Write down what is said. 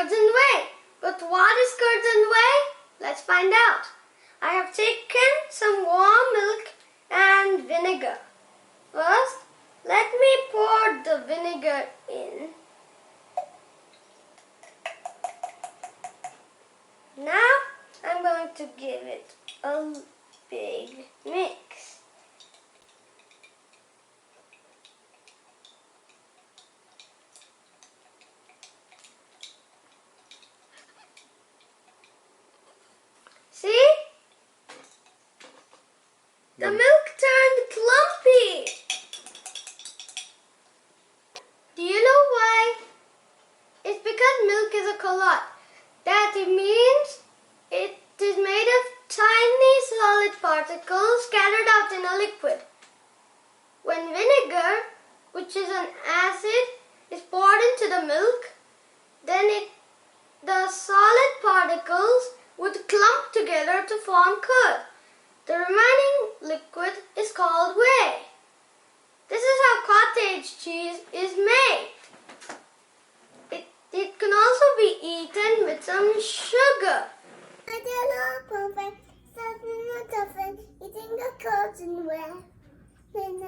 curds and whey. But what is curds and whey? Let's find out. I have taken some warm milk and vinegar. First, let me pour the vinegar in. Now, I'm going to give it a big mix. See? The milk turned clumpy. Do you know why? It's because milk is a colloid. That it means it is made of tiny solid particles scattered out in a liquid. When vinegar, which is an acid, is poured into the milk, then the solid particles would clump together to form curd. The remaining liquid is called whey. This is how cottage cheese is made. It can also be eaten with some sugar. Eating the curds and whey. Then